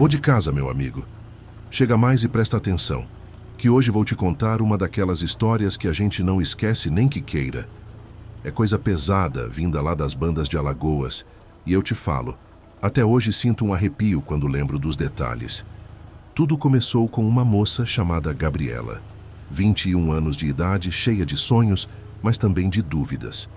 ou de casa, meu amigo. Chega mais e presta atenção, que hoje vou te contar uma daquelas histórias que a gente não esquece nem que queira. É coisa pesada, vinda lá das bandas de Alagoas, e eu te falo, até hoje sinto um arrepio quando lembro dos detalhes. Tudo começou com uma moça chamada Gabriela. 21 anos de idade, cheia de sonhos, mas também de dúvidas.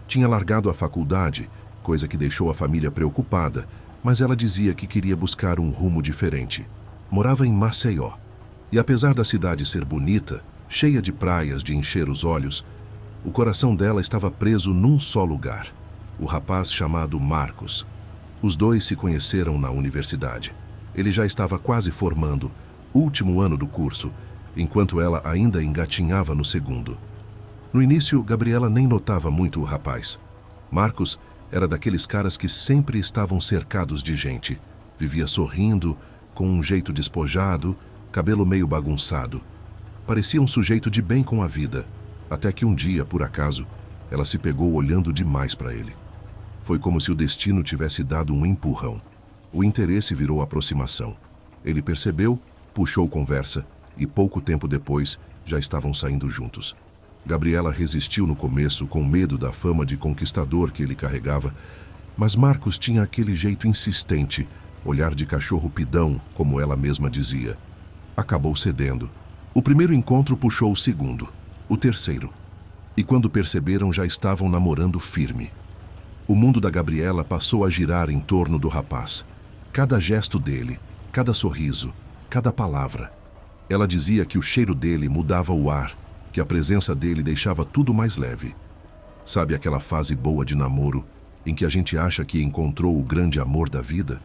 Tinha largado a faculdade, coisa que deixou a família preocupada, mas ela dizia que queria buscar um rumo diferente. Morava em Maceió, e apesar da cidade ser bonita, cheia de praias de encher os olhos, o coração dela estava preso num só lugar, o rapaz chamado Marcos. Os dois se conheceram na universidade. Ele já estava quase formando, último ano do curso, enquanto ela ainda engatinhava no segundo. No início, Gabriela nem notava muito o rapaz. Marcos era daqueles caras que sempre estavam cercados de gente. Vivia sorrindo, com um jeito despojado, cabelo meio bagunçado. Parecia um sujeito de bem com a vida, até que um dia, por acaso, ela se pegou olhando demais para ele. Foi como se o destino tivesse dado um empurrão. O interesse virou aproximação. Ele percebeu, puxou conversa e pouco tempo depois já estavam saindo juntos. Gabriela resistiu no começo com medo da fama de conquistador que ele carregava, mas Marcos tinha aquele jeito insistente, olhar de cachorro pidão, como ela mesma dizia. Acabou cedendo. O primeiro encontro puxou o segundo, o terceiro. E quando perceberam, já estavam namorando firme. O mundo da Gabriela passou a girar em torno do rapaz. Cada gesto dele, cada sorriso, cada palavra. Ela dizia que o cheiro dele mudava o ar, que a presença dele deixava tudo mais leve. Sabe aquela fase boa de namoro, em que a gente acha que encontrou o grande amor da vida?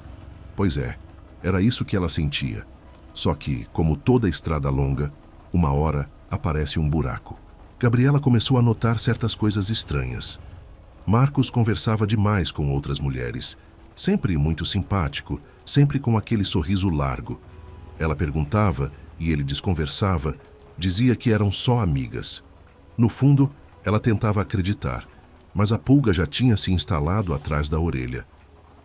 Pois é, era isso que ela sentia. Só que, como toda estrada longa, uma hora aparece um buraco. Gabriela começou a notar certas coisas estranhas. Marcos conversava demais com outras mulheres, sempre muito simpático, sempre com aquele sorriso largo. Ela perguntava e ele desconversava, dizia que eram só amigas. No fundo, ela tentava acreditar, mas a pulga já tinha se instalado atrás da orelha.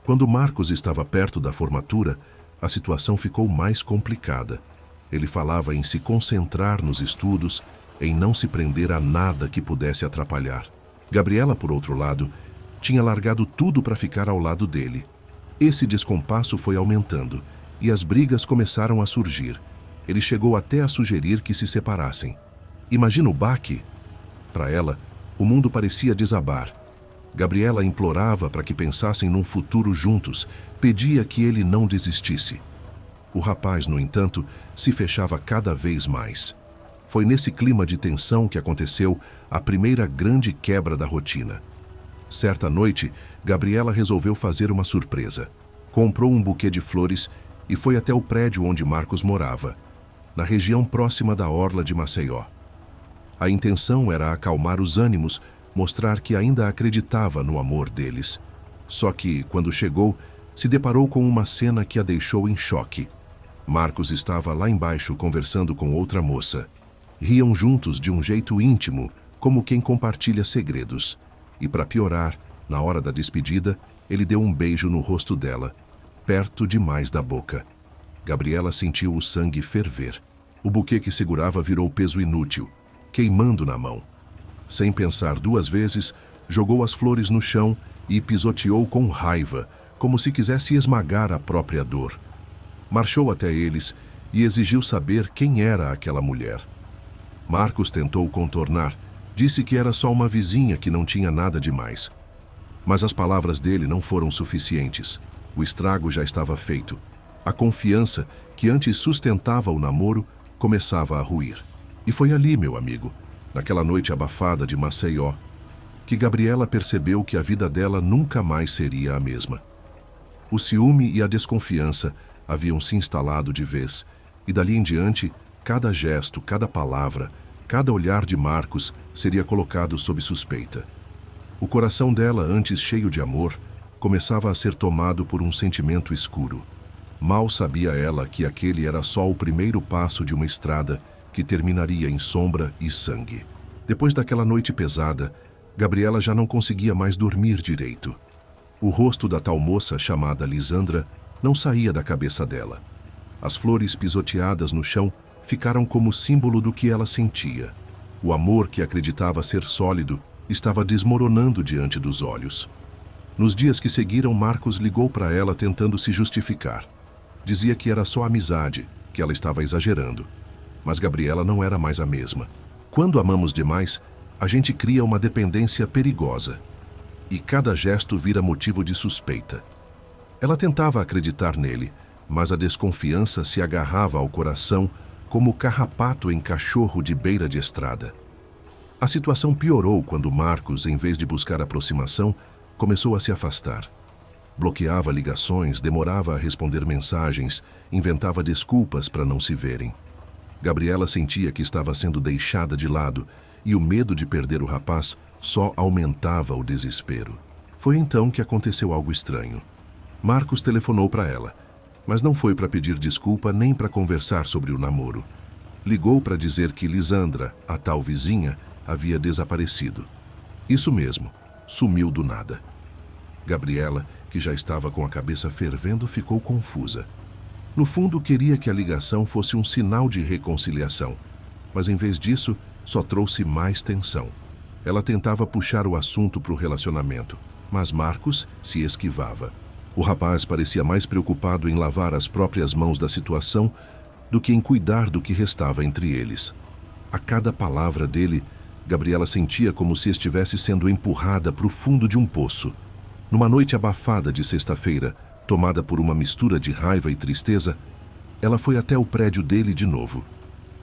Quando Marcos estava perto da formatura, a situação ficou mais complicada. Ele falava em se concentrar nos estudos, em não se prender a nada que pudesse atrapalhar. Gabriela, por outro lado, tinha largado tudo para ficar ao lado dele. Esse descompasso foi aumentando, e as brigas começaram a surgir. Ele chegou até a sugerir que se separassem. Imagina o baque? Para ela, o mundo parecia desabar. Gabriela implorava para que pensassem num futuro juntos, pedia que ele não desistisse. O rapaz, no entanto, se fechava cada vez mais. Foi nesse clima de tensão que aconteceu a primeira grande quebra da rotina. Certa noite, Gabriela resolveu fazer uma surpresa. Comprou um buquê de flores e foi até o prédio onde Marcos morava, na região próxima da orla de Maceió. A intenção era acalmar os ânimos, mostrar que ainda acreditava no amor deles. Só que, quando chegou, se deparou com uma cena que a deixou em choque. Marcos estava lá embaixo conversando com outra moça. Riam juntos de um jeito íntimo, como quem compartilha segredos. E para piorar, na hora da despedida, ele deu um beijo no rosto dela, perto demais da boca. Gabriela sentiu o sangue ferver. O buquê que segurava virou peso inútil, queimando na mão. Sem pensar duas vezes, jogou as flores no chão e pisoteou com raiva, como se quisesse esmagar a própria dor. Marchou até eles e exigiu saber quem era aquela mulher. Marcos tentou contornar, disse que era só uma vizinha que não tinha nada demais. Mas as palavras dele não foram suficientes. O estrago já estava feito. A confiança, que antes sustentava o namoro, começava a ruir. E foi ali, meu amigo, naquela noite abafada de Maceió, que Gabriela percebeu que a vida dela nunca mais seria a mesma. O ciúme e a desconfiança haviam se instalado de vez, e dali em diante, cada gesto, cada palavra, cada olhar de Marcos seria colocado sob suspeita. O coração dela, antes cheio de amor, começava a ser tomado por um sentimento escuro. Mal sabia ela que aquele era só o primeiro passo de uma estrada que terminaria em sombra e sangue. Depois daquela noite pesada, Gabriela já não conseguia mais dormir direito. O rosto da tal moça chamada Lisandra não saía da cabeça dela. As flores pisoteadas no chão ficaram como símbolo do que ela sentia. O amor que acreditava ser sólido estava desmoronando diante dos olhos. Nos dias que seguiram, Marcos ligou para ela tentando se justificar. Dizia que era só amizade, que ela estava exagerando. Mas Gabriela não era mais a mesma. Quando amamos demais, a gente cria uma dependência perigosa. E cada gesto vira motivo de suspeita. Ela tentava acreditar nele, mas a desconfiança se agarrava ao coração como carrapato em cachorro de beira de estrada. A situação piorou quando Marcos, em vez de buscar aproximação, começou a se afastar. Bloqueava ligações, demorava a responder mensagens, inventava desculpas para não se verem. Gabriela sentia que estava sendo deixada de lado e o medo de perder o rapaz só aumentava o desespero. Foi então que aconteceu algo estranho. Marcos telefonou para ela, mas não foi para pedir desculpa nem para conversar sobre o namoro. Ligou para dizer que Lisandra, a tal vizinha, havia desaparecido. Isso mesmo, sumiu do nada. Gabriela, que já estava com a cabeça fervendo, ficou confusa. No fundo, queria que a ligação fosse um sinal de reconciliação, mas em vez disso, só trouxe mais tensão. Ela tentava puxar o assunto para o relacionamento, mas Marcos se esquivava. O rapaz parecia mais preocupado em lavar as próprias mãos da situação do que em cuidar do que restava entre eles. A cada palavra dele, Gabriela sentia como se estivesse sendo empurrada para o fundo de um poço. Numa noite abafada de sexta-feira, tomada por uma mistura de raiva e tristeza, ela foi até o prédio dele de novo.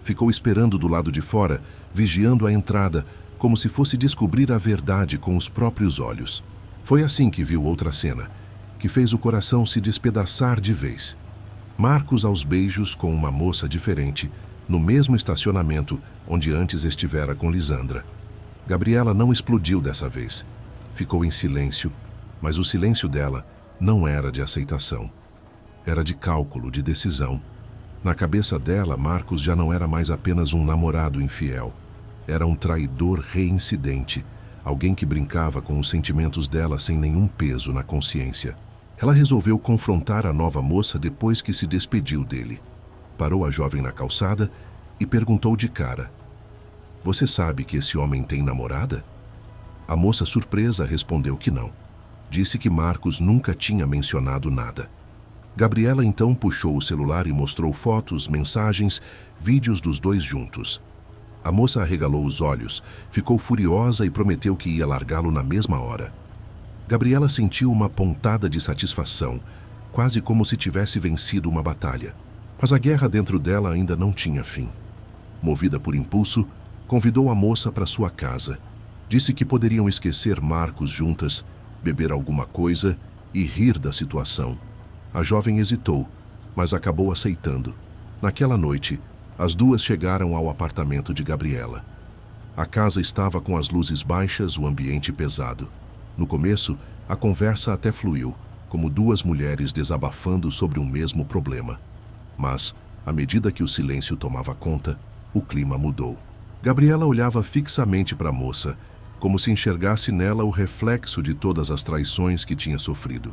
Ficou esperando do lado de fora, vigiando a entrada, como se fosse descobrir a verdade com os próprios olhos. Foi assim que viu outra cena, que fez o coração se despedaçar de vez. Marcos aos beijos com uma moça diferente, no mesmo estacionamento onde antes estivera com Lisandra. Gabriela não explodiu dessa vez. Ficou em silêncio, mas o silêncio dela não era de aceitação. Era de cálculo, de decisão. Na cabeça dela, Marcos já não era mais apenas um namorado infiel. Era um traidor reincidente, alguém que brincava com os sentimentos dela sem nenhum peso na consciência. Ela resolveu confrontar a nova moça depois que se despediu dele. Parou a jovem na calçada e perguntou de cara: "Você sabe que esse homem tem namorada?" A moça, surpresa, respondeu que não. Disse que Marcos nunca tinha mencionado nada. Gabriela então puxou o celular e mostrou fotos, mensagens, vídeos dos dois juntos. A moça arregalou os olhos, ficou furiosa e prometeu que ia largá-lo na mesma hora. Gabriela sentiu uma pontada de satisfação, quase como se tivesse vencido uma batalha. Mas a guerra dentro dela ainda não tinha fim. Movida por impulso, convidou a moça para sua casa. Disse que poderiam esquecer Marcos juntas, beber alguma coisa e rir da situação. A jovem hesitou, mas acabou aceitando. Naquela noite, as duas chegaram ao apartamento de Gabriela. A casa estava com as luzes baixas, o ambiente pesado. No começo, a conversa até fluiu, como duas mulheres desabafando sobre um mesmo problema. Mas, à medida que o silêncio tomava conta, o clima mudou. Gabriela olhava fixamente para a moça, como se enxergasse nela o reflexo de todas as traições que tinha sofrido.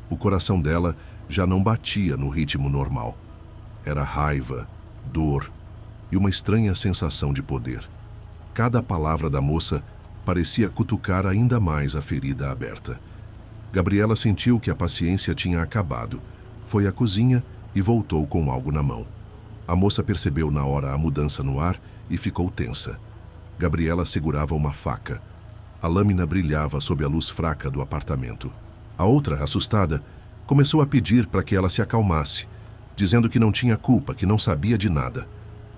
O coração dela já não batia no ritmo normal. Era raiva, dor e uma estranha sensação de poder. Cada palavra da moça parecia cutucar ainda mais a ferida aberta. Gabriela sentiu que a paciência tinha acabado. Foi à cozinha e voltou com algo na mão. A moça percebeu na hora a mudança no ar e ficou tensa. Gabriela segurava uma faca. A lâmina brilhava sob a luz fraca do apartamento. A outra, assustada, começou a pedir para que ela se acalmasse, dizendo que não tinha culpa, que não sabia de nada.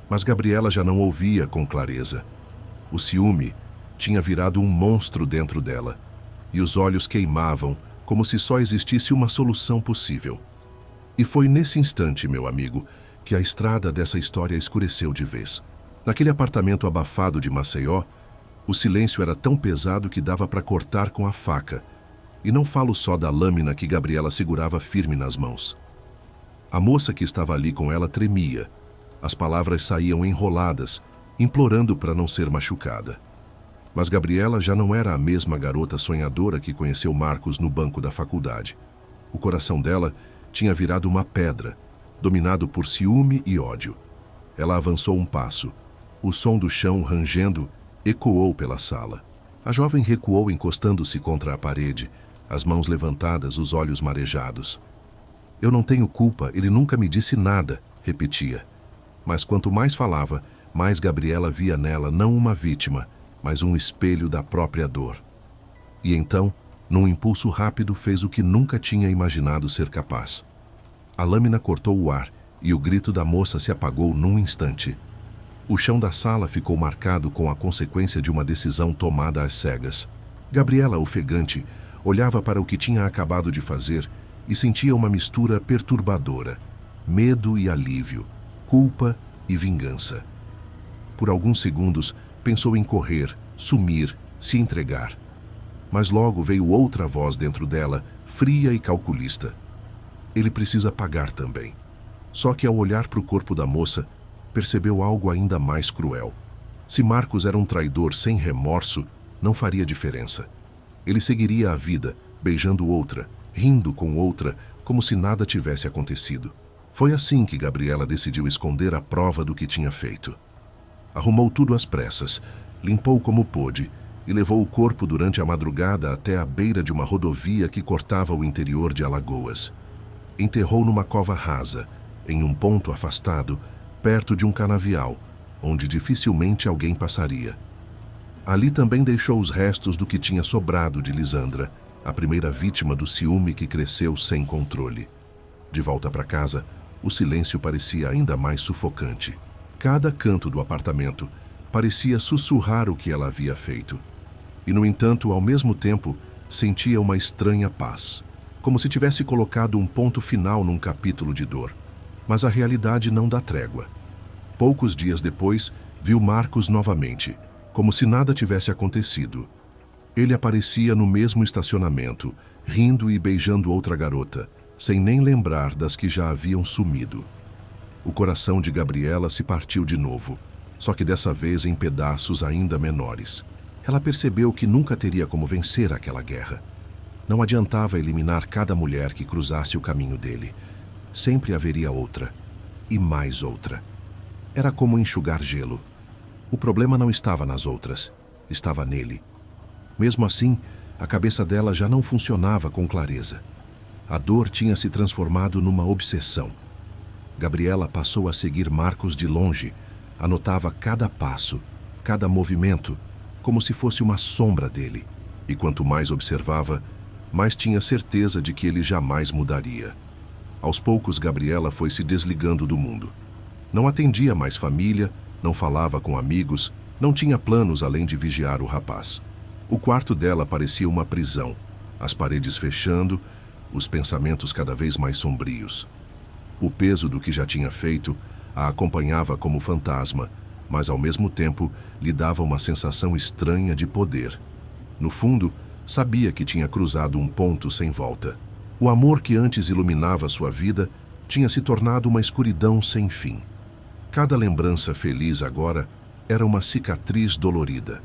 Mas Gabriela já não ouvia com clareza. O ciúme tinha virado um monstro dentro dela, e os olhos queimavam como se só existisse uma solução possível. E foi nesse instante, meu amigo, que a estrada dessa história escureceu de vez. Naquele apartamento abafado de Maceió, o silêncio era tão pesado que dava para cortar com a faca. E não falo só da lâmina que Gabriela segurava firme nas mãos. A moça que estava ali com ela tremia. As palavras saíam enroladas, implorando para não ser machucada. Mas Gabriela já não era a mesma garota sonhadora que conheceu Marcos no banco da faculdade. O coração dela tinha virado uma pedra, dominado por ciúme e ódio. Ela avançou um passo. O som do chão rangendo ecoou pela sala. A jovem recuou encostando-se contra a parede, as mãos levantadas, os olhos marejados. Eu não tenho culpa, ele nunca me disse nada, repetia. Mas quanto mais falava, mais Gabriela via nela não uma vítima, mas um espelho da própria dor. E então, num impulso rápido, fez o que nunca tinha imaginado ser capaz. A lâmina cortou o ar e o grito da moça se apagou num instante. O chão da sala ficou marcado com a consequência de uma decisão tomada às cegas. Gabriela, ofegante, olhava para o que tinha acabado de fazer e sentia uma mistura perturbadora: medo e alívio, culpa e vingança. Por alguns segundos, pensou em correr, sumir, se entregar. Mas logo veio outra voz dentro dela, fria e calculista. Ele precisa pagar também. Só que ao olhar para o corpo da moça, percebeu algo ainda mais cruel. Se Marcos era um traidor sem remorso, não faria diferença. Ele seguiria a vida, beijando outra, rindo com outra, como se nada tivesse acontecido. Foi assim que Gabriela decidiu esconder a prova do que tinha feito. Arrumou tudo às pressas, limpou como pôde e levou o corpo durante a madrugada até a beira de uma rodovia que cortava o interior de Alagoas. Enterrou numa cova rasa, em um ponto afastado, perto de um canavial, onde dificilmente alguém passaria. Ali também deixou os restos do que tinha sobrado de Lisandra, a primeira vítima do ciúme que cresceu sem controle. De volta para casa, o silêncio parecia ainda mais sufocante. Cada canto do apartamento parecia sussurrar o que ela havia feito. E, no entanto, ao mesmo tempo, sentia uma estranha paz, como se tivesse colocado um ponto final num capítulo de dor. Mas a realidade não dá trégua. Poucos dias depois, viu Marcos novamente, como se nada tivesse acontecido. Ele aparecia no mesmo estacionamento, rindo e beijando outra garota, sem nem lembrar das que já haviam sumido. O coração de Gabriela se partiu de novo, só que dessa vez em pedaços ainda menores. Ela percebeu que nunca teria como vencer aquela guerra. Não adiantava eliminar cada mulher que cruzasse o caminho dele. Sempre haveria outra, e mais outra. Era como enxugar gelo. O problema não estava nas outras, estava nele. Mesmo assim, a cabeça dela já não funcionava com clareza. A dor tinha se transformado numa obsessão. Gabriela passou a seguir Marcos de longe, anotava cada passo, cada movimento, como se fosse uma sombra dele. E quanto mais observava, mais tinha certeza de que ele jamais mudaria. Aos poucos, Gabriela foi se desligando do mundo. Não atendia mais família, não falava com amigos, não tinha planos além de vigiar o rapaz. O quarto dela parecia uma prisão, as paredes fechando, os pensamentos cada vez mais sombrios. O peso do que já tinha feito a acompanhava como fantasma, mas ao mesmo tempo lhe dava uma sensação estranha de poder. No fundo, sabia que tinha cruzado um ponto sem volta. O amor que antes iluminava sua vida tinha se tornado uma escuridão sem fim. Cada lembrança feliz agora era uma cicatriz dolorida.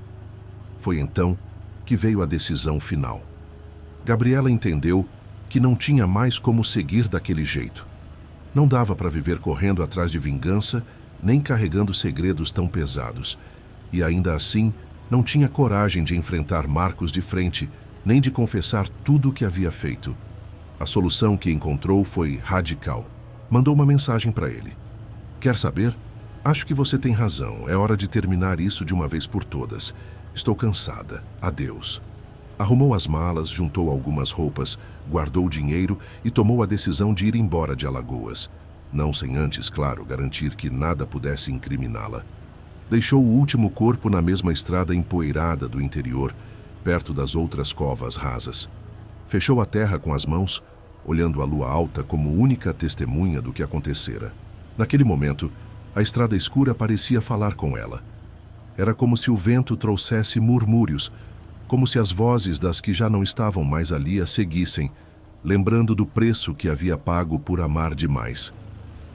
Foi então que veio a decisão final. Gabriela entendeu que não tinha mais como seguir daquele jeito. Não dava para viver correndo atrás de vingança, nem carregando segredos tão pesados. E ainda assim, não tinha coragem de enfrentar Marcos de frente, nem de confessar tudo o que havia feito. A solução que encontrou foi radical. Mandou uma mensagem para ele. Quer saber? Acho que você tem razão. É hora de terminar isso de uma vez por todas. Estou cansada. Adeus. Arrumou as malas, juntou algumas roupas, guardou o dinheiro e tomou a decisão de ir embora de Alagoas. Não sem antes, claro, garantir que nada pudesse incriminá-la. Deixou o último corpo na mesma estrada empoeirada do interior, perto das outras covas rasas. Fechou a terra com as mãos, olhando a lua alta como única testemunha do que acontecera. Naquele momento, a estrada escura parecia falar com ela. Era como se o vento trouxesse murmúrios, como se as vozes das que já não estavam mais ali a seguissem, lembrando do preço que havia pago por amar demais.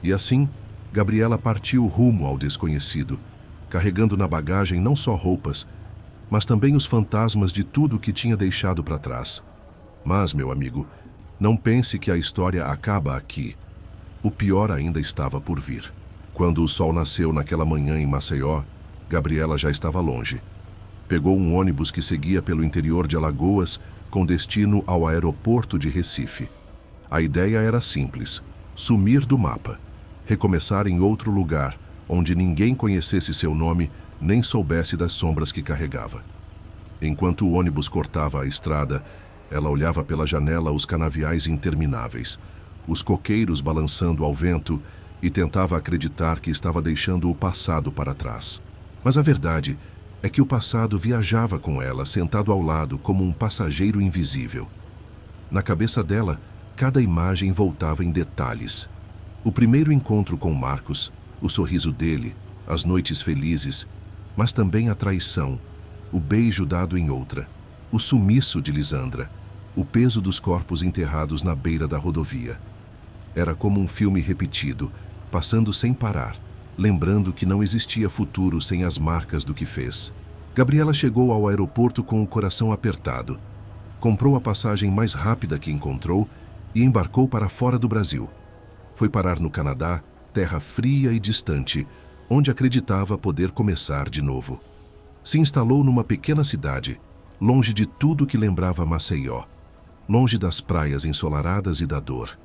E assim, Gabriela partiu rumo ao desconhecido, carregando na bagagem não só roupas, mas também os fantasmas de tudo que tinha deixado para trás. Mas, meu amigo, não pense que a história acaba aqui. O pior ainda estava por vir. Quando o sol nasceu naquela manhã em Maceió, Gabriela já estava longe. Pegou um ônibus que seguia pelo interior de Alagoas com destino ao aeroporto de Recife. A ideia era simples: sumir do mapa, recomeçar em outro lugar, onde ninguém conhecesse seu nome nem soubesse das sombras que carregava. Enquanto o ônibus cortava a estrada, ela olhava pela janela os canaviais intermináveis, os coqueiros balançando ao vento, e tentava acreditar que estava deixando o passado para trás. Mas a verdade é que o passado viajava com ela, sentado ao lado como um passageiro invisível. Na cabeça dela, cada imagem voltava em detalhes. O primeiro encontro com Marcos, o sorriso dele, as noites felizes, mas também a traição, o beijo dado em outra, o sumiço de Lisandra, o peso dos corpos enterrados na beira da rodovia. Era como um filme repetido, passando sem parar, lembrando que não existia futuro sem as marcas do que fez. Gabriela chegou ao aeroporto com o coração apertado. Comprou a passagem mais rápida que encontrou e embarcou para fora do Brasil. Foi parar no Canadá, terra fria e distante, onde acreditava poder começar de novo. Se instalou numa pequena cidade, longe de tudo que lembrava Maceió, longe das praias ensolaradas e da dor.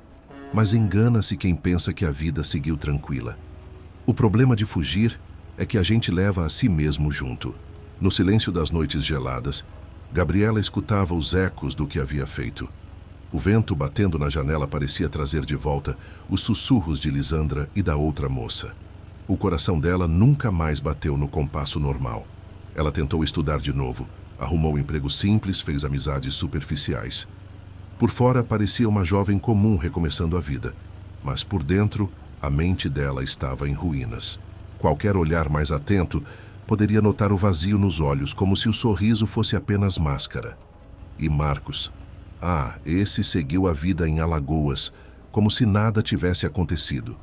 Mas engana-se quem pensa que a vida seguiu tranquila. O problema de fugir é que a gente leva a si mesmo junto. No silêncio das noites geladas, Gabriela escutava os ecos do que havia feito. O vento batendo na janela parecia trazer de volta os sussurros de Lisandra e da outra moça. O coração dela nunca mais bateu no compasso normal. Ela tentou estudar de novo, arrumou um emprego simples, fez amizades superficiais. Por fora parecia uma jovem comum recomeçando a vida, mas por dentro a mente dela estava em ruínas. Qualquer olhar mais atento poderia notar o vazio nos olhos, como se o sorriso fosse apenas máscara. E Marcos? Esse seguiu a vida em Alagoas, como se nada tivesse acontecido.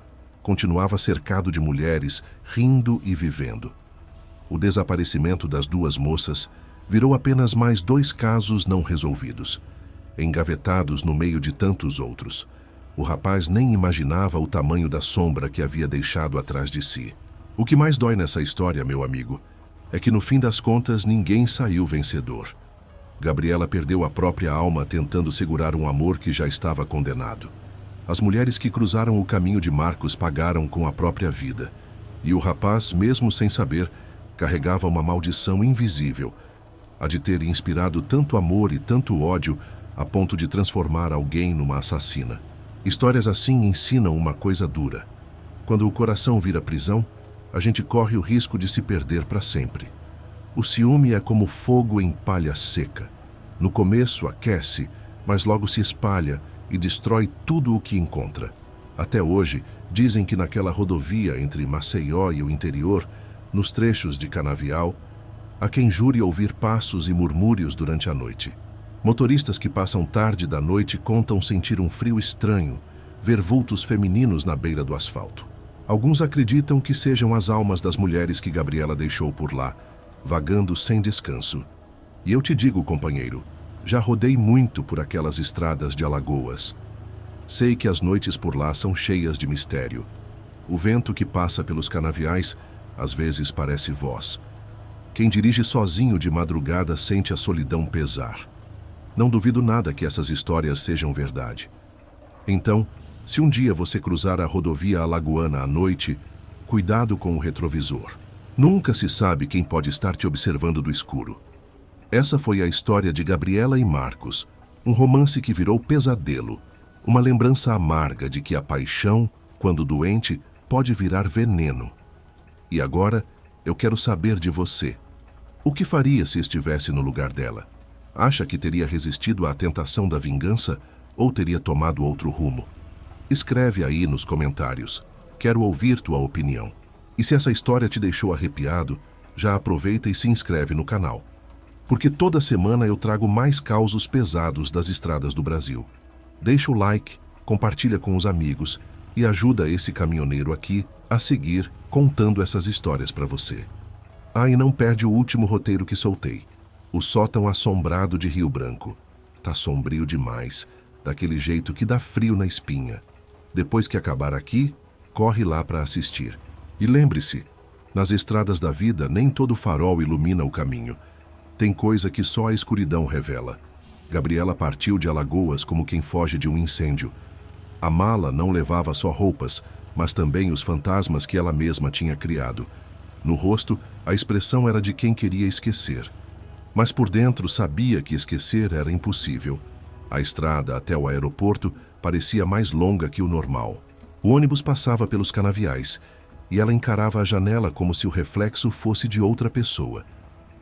Continuava cercado de mulheres, rindo e vivendo. O desaparecimento das duas moças virou apenas mais 2 casos não resolvidos, engavetados no meio de tantos outros. O rapaz nem imaginava o tamanho da sombra que havia deixado atrás de si. O que mais dói nessa história, meu amigo, é que no fim das contas ninguém saiu vencedor. Gabriela perdeu a própria alma tentando segurar um amor que já estava condenado. As mulheres que cruzaram o caminho de Marcos pagaram com a própria vida. E o rapaz, mesmo sem saber, carregava uma maldição invisível, a de ter inspirado tanto amor e tanto ódio a ponto de transformar alguém numa assassina. Histórias assim ensinam uma coisa dura. Quando o coração vira prisão, a gente corre o risco de se perder para sempre. O ciúme é como fogo em palha seca. No começo aquece, mas logo se espalha e destrói tudo o que encontra. Até hoje, dizem que naquela rodovia entre Maceió e o interior, nos trechos de Canavial, há quem jure ouvir passos e murmúrios durante a noite. Motoristas que passam tarde da noite contam sentir um frio estranho, ver vultos femininos na beira do asfalto. Alguns acreditam que sejam as almas das mulheres que Gabriela deixou por lá, vagando sem descanso. E eu te digo, companheiro, já rodei muito por aquelas estradas de Alagoas. Sei que as noites por lá são cheias de mistério. O vento que passa pelos canaviais às vezes parece voz. Quem dirige sozinho de madrugada sente a solidão pesar. Não duvido nada que essas histórias sejam verdade. Então, se um dia você cruzar a rodovia alagoana à noite, cuidado com o retrovisor. Nunca se sabe quem pode estar te observando do escuro. Essa foi a história de Gabriela e Marcos, um romance que virou pesadelo, uma lembrança amarga de que a paixão, quando doente, pode virar veneno. E agora, eu quero saber de você. O que faria se estivesse no lugar dela? Acha que teria resistido à tentação da vingança ou teria tomado outro rumo? Escreve aí nos comentários. Quero ouvir tua opinião. E se essa história te deixou arrepiado, já aproveita e se inscreve no canal. Porque toda semana eu trago mais causos pesados das estradas do Brasil. Deixa o like, compartilha com os amigos e ajuda esse caminhoneiro aqui a seguir contando essas histórias para você. E não perde o último roteiro que soltei. O sótão assombrado de Rio Branco. Tá sombrio demais, daquele jeito que dá frio na espinha. Depois que acabar aqui, corre lá para assistir. E lembre-se, nas estradas da vida nem todo farol ilumina o caminho. Tem coisa que só a escuridão revela. Gabriela partiu de Alagoas como quem foge de um incêndio. A mala não levava só roupas, mas também os fantasmas que ela mesma tinha criado. No rosto, a expressão era de quem queria esquecer. Mas por dentro sabia que esquecer era impossível. A estrada até o aeroporto parecia mais longa que o normal. O ônibus passava pelos canaviais, e ela encarava a janela como se o reflexo fosse de outra pessoa.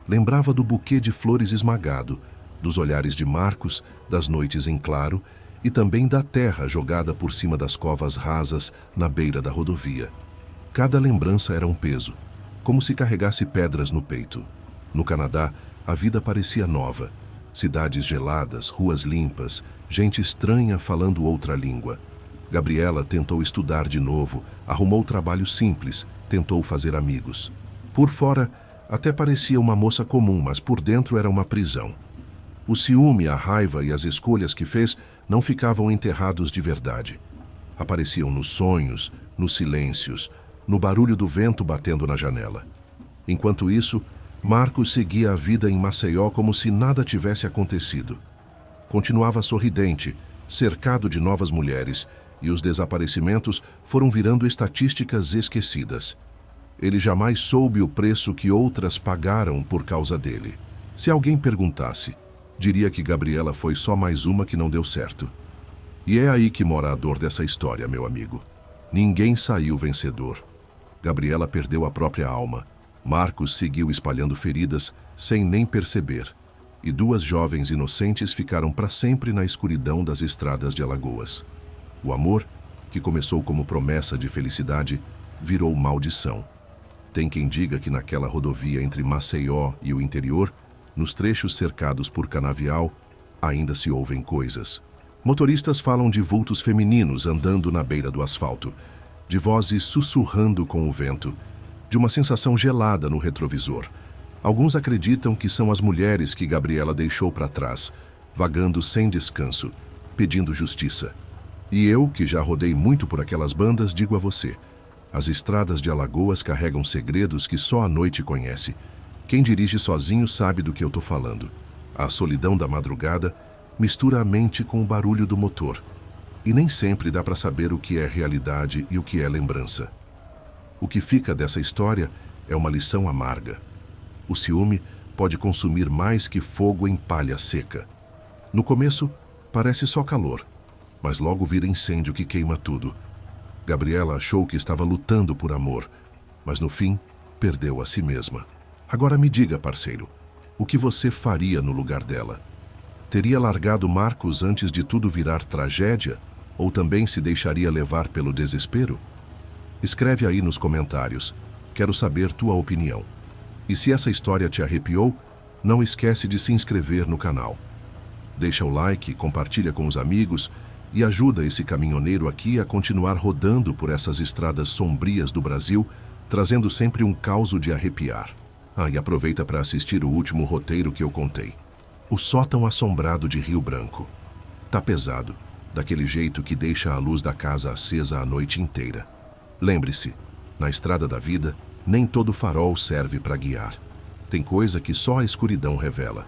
Lembrava do buquê de flores esmagado, dos olhares de Marcos, das noites em claro, e também da terra jogada por cima das covas rasas na beira da rodovia. Cada lembrança era um peso, como se carregasse pedras no peito. No Canadá, a vida parecia nova. Cidades geladas, ruas limpas, gente estranha falando outra língua. Gabriela tentou estudar de novo, arrumou trabalho simples, tentou fazer amigos. Por fora, até parecia uma moça comum, mas por dentro era uma prisão. O ciúme, a raiva e as escolhas que fez não ficavam enterrados de verdade. Apareciam nos sonhos, nos silêncios, no barulho do vento batendo na janela. Enquanto isso, Marcos seguia a vida em Maceió como se nada tivesse acontecido. Continuava sorridente, cercado de novas mulheres, e os desaparecimentos foram virando estatísticas esquecidas. Ele jamais soube o preço que outras pagaram por causa dele. Se alguém perguntasse, diria que Gabriela foi só mais uma que não deu certo. E é aí que mora a dor dessa história, meu amigo. Ninguém saiu vencedor. Gabriela perdeu a própria alma. Marcos seguiu espalhando feridas sem nem perceber. E duas jovens inocentes ficaram para sempre na escuridão das estradas de Alagoas. O amor, que começou como promessa de felicidade, virou maldição. Tem quem diga que naquela rodovia entre Maceió e o interior, nos trechos cercados por canavial, ainda se ouvem coisas. Motoristas falam de vultos femininos andando na beira do asfalto, de vozes sussurrando com o vento, de uma sensação gelada no retrovisor. Alguns acreditam que são as mulheres que Gabriela deixou para trás, vagando sem descanso, pedindo justiça. E eu, que já rodei muito por aquelas bandas, digo a você, as estradas de Alagoas carregam segredos que só a noite conhece. Quem dirige sozinho sabe do que eu estou falando. A solidão da madrugada mistura a mente com o barulho do motor. E nem sempre dá para saber o que é realidade e o que é lembrança. O que fica dessa história é uma lição amarga. O ciúme pode consumir mais que fogo em palha seca. No começo, parece só calor, mas logo vira incêndio que queima tudo. Gabriela achou que estava lutando por amor, mas no fim, perdeu a si mesma. Agora me diga, parceiro, o que você faria no lugar dela? Teria largado Marcos antes de tudo virar tragédia? Ou também se deixaria levar pelo desespero? Escreve aí nos comentários. Quero saber tua opinião. E se essa história te arrepiou, não esquece de se inscrever no canal. Deixa o like, compartilha com os amigos e ajuda esse caminhoneiro aqui a continuar rodando por essas estradas sombrias do Brasil, trazendo sempre um caos de arrepiar. E aproveita para assistir o último roteiro que eu contei. O Sótão Assombrado de Rio Branco. Tá pesado, daquele jeito que deixa a luz da casa acesa a noite inteira. Lembre-se, na estrada da vida, nem todo farol serve para guiar. Tem coisa que só a escuridão revela.